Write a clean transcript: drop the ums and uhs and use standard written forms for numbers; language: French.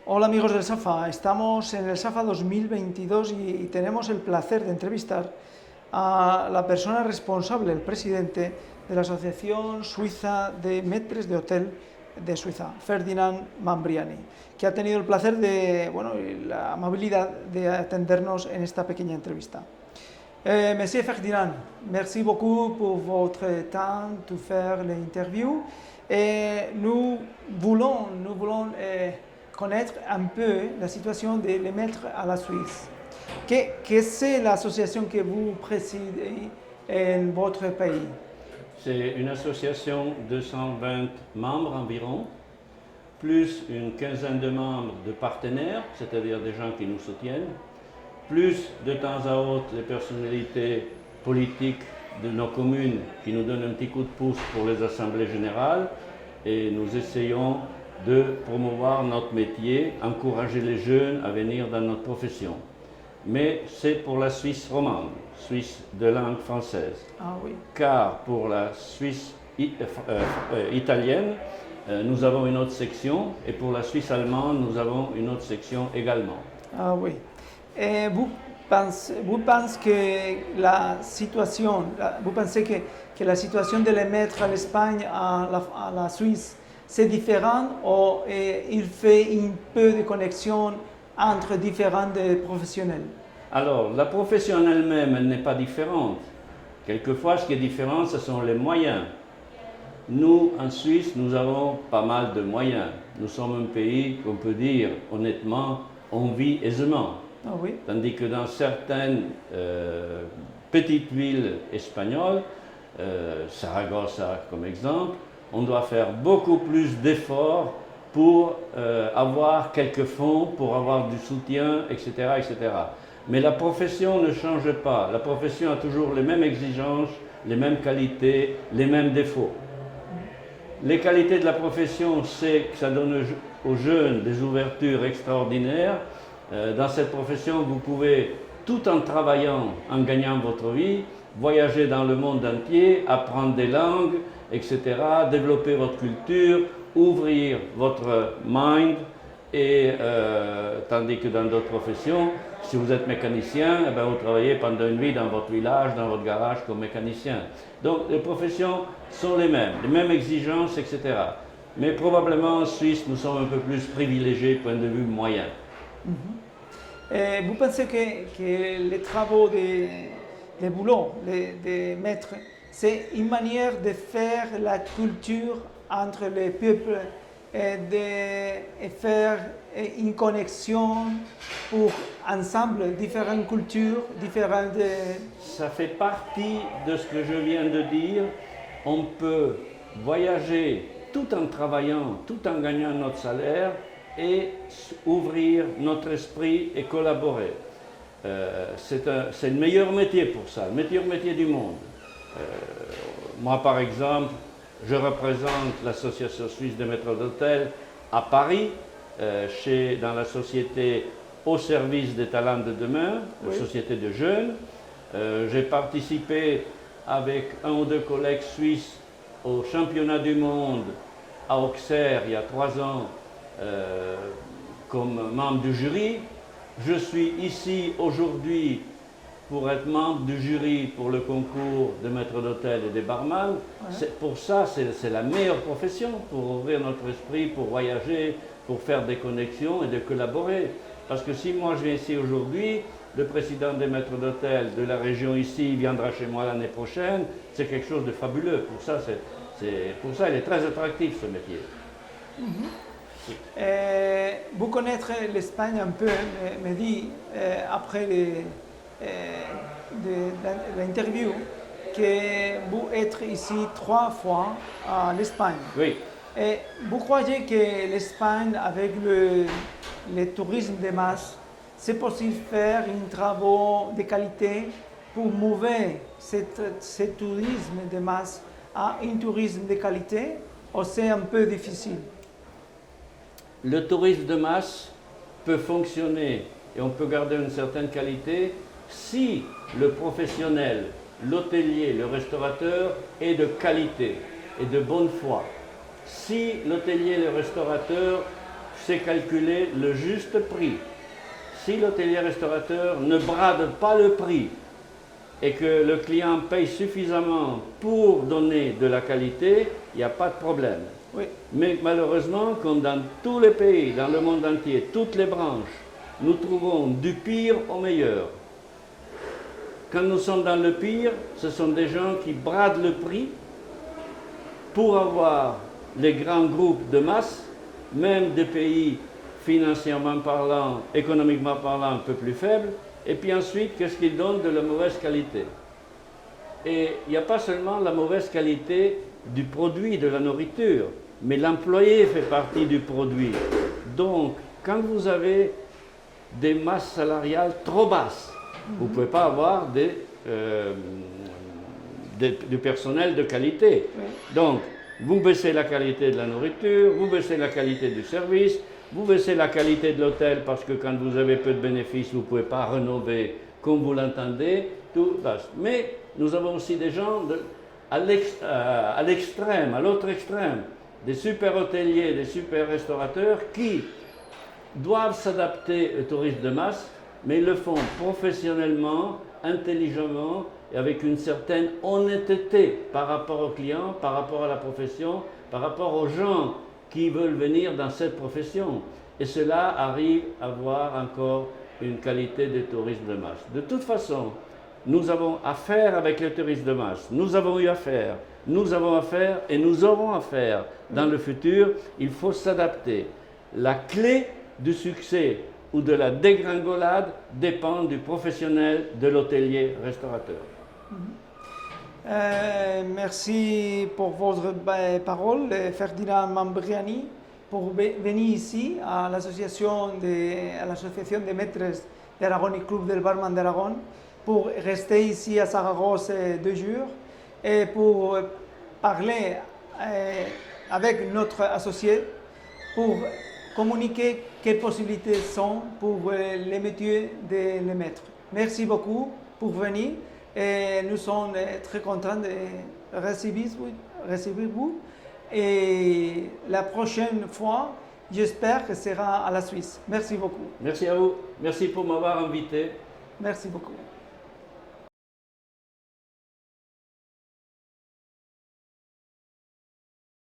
Hola amigos del SAFA, estamos en el SAFA 2022 y tenemos el placer de entrevistar a la persona responsable, el presidente de la Asociación Suiza de Maîtres d'Hôtel de Suiza, Ferdinand Mambriani, que ha tenido el placer de, y la amabilidad de atendernos en esta pequeña entrevista. Monsieur Ferdinand, merci beaucoup pour votre temps de faire l'interview. Nous voulons connaître un peu la situation des maîtres à la Suisse. Qu'est-ce que l'association que vous présidez en votre pays? C'est une association de 220 membres environ, plus une quinzaine de membres de partenaires, c'est-à-dire des gens qui nous soutiennent, plus de temps à autre les personnalités politiques de nos communes qui nous donnent un petit coup de pouce pour les assemblées générales, et nous essayons de promouvoir notre métier, encourager les jeunes à venir dans notre profession. Mais c'est pour la Suisse romande, Suisse de langue française. Ah oui. Car pour la Suisse italienne, nous avons une autre section, et pour la Suisse allemande, nous avons une autre section également. Ah oui. Et vous pensez que la situation, que la situation de les maîtres à l'Espagne, à la Suisse, c'est différent ou il fait un peu de connexion entre différents professionnels? Alors, la profession elle-même, elle n'est pas différente. Quelquefois, ce qui est différent, ce sont les moyens. Nous, en Suisse, nous avons pas mal de moyens. Nous sommes un pays qu'on peut dire, honnêtement, on vit aisément. Ah oui. Tandis que dans certaines petites villes espagnoles, Saragossa comme exemple, on doit faire beaucoup plus d'efforts pour avoir quelques fonds, pour avoir du soutien, etc., etc. Mais la profession ne change pas. La profession a toujours les mêmes exigences, les mêmes qualités, les mêmes défauts. Les qualités de la profession, c'est que ça donne aux jeunes des ouvertures extraordinaires. Dans cette profession, vous pouvez, tout en travaillant, en gagnant votre vie, voyager dans le monde entier, apprendre des langues, etc., développer votre culture, ouvrir votre mind, et tandis que dans d'autres professions, si vous êtes mécanicien, eh bien, vous travaillez pendant une vie dans votre village, dans votre garage comme mécanicien. Donc les professions sont les mêmes exigences, etc. Mais probablement en Suisse, nous sommes un peu plus privilégiés point de vue moyen. Et vous pensez que les travaux des boulots, des maîtres, c'est une manière de faire la culture entre les peuples et de faire une connexion pour ensemble différentes cultures, différentes... Ça fait partie de ce que je viens de dire. On peut voyager tout en travaillant, tout en gagnant notre salaire et ouvrir notre esprit et collaborer. C'est le meilleur métier pour ça, le meilleur métier du monde. Moi, par exemple, je représente l'Association suisse des maîtres d'hôtel à Paris, dans la société au service des talents de demain, oui. Société de jeunes. J'ai participé avec un ou deux collègues suisses au championnat du monde à Auxerre il y a 3 ans comme membre du jury. Je suis ici aujourd'hui pour être membre du jury pour le concours de maîtres d'hôtel et des barman. Ouais. Pour ça, c'est la meilleure profession, pour ouvrir notre esprit, pour voyager, pour faire des connexions et de collaborer. Parce que si moi je viens ici aujourd'hui, le président des maîtres d'hôtel de la région ici viendra chez moi l'année prochaine, c'est quelque chose de fabuleux. Pour ça, il est très attractif ce métier. Vous connaître l'Espagne un peu, me dit après l'interview que vous êtes ici 3 fois à l'Espagne. Oui. Et vous croyez que l'Espagne, avec le tourisme de masse, c'est possible de faire un travail de qualité pour mouvoir ce tourisme de masse à un tourisme de qualité, ou c'est un peu difficile? Le tourisme de masse peut fonctionner et on peut garder une certaine qualité si le professionnel, l'hôtelier, le restaurateur est de qualité et de bonne foi. Si l'hôtelier et le restaurateur c'est calculer le juste prix. Si l'hôtelier-restaurateur ne brade pas le prix et que le client paye suffisamment pour donner de la qualité, il n'y a pas de problème. Oui. Mais malheureusement, comme dans tous les pays, dans le monde entier, toutes les branches, nous trouvons du pire au meilleur. Quand nous sommes dans le pire, ce sont des gens qui bradent le prix pour avoir les grands groupes de masse, même des pays financièrement parlant, économiquement parlant, un peu plus faibles, et puis ensuite, qu'est-ce qu'ils donnent? De la mauvaise qualité. Et il n'y a pas seulement la mauvaise qualité du produit, de la nourriture, mais l'employé fait partie du produit. Donc, quand vous avez des masses salariales trop basses, vous ne pouvez pas avoir du personnel de qualité. Oui. Donc, vous baissez la qualité de la nourriture, vous baissez la qualité du service, vous baissez la qualité de l'hôtel parce que quand vous avez peu de bénéfices, vous ne pouvez pas rénover comme vous l'entendez, tout passe. Mais nous avons aussi des gens à l'extrême, à l'autre extrême, des super hôteliers, des super restaurateurs qui doivent s'adapter aux touristes de masse, mais ils le font professionnellement, intelligemment et avec une certaine honnêteté par rapport aux clients, par rapport à la profession, par rapport aux gens qui veulent venir dans cette profession. Et cela arrive à avoir encore une qualité de tourisme de masse. De toute façon, nous avons affaire avec les touristes de masse. Nous avons eu affaire, nous avons affaire et nous aurons affaire dans le futur. Il faut s'adapter. La clé du succès ou de la dégringolade dépend du professionnel de l'hôtelier-restaurateur. Merci pour votre parole, Ferdinand Mambriani, pour venir ici à l'association des maîtres d'Aragon et Club del Barman d'Aragon, pour rester ici à Saragosse 2 jours et pour parler avec notre associé pour communiquer quelles possibilités sont pour les métiers des maîtres. Merci beaucoup pour venir et nous sommes très contents de recevoir vous. Et la prochaine fois, j'espère que ce sera à la Suisse. Merci beaucoup. Merci à vous. Merci pour m'avoir invité. Merci beaucoup.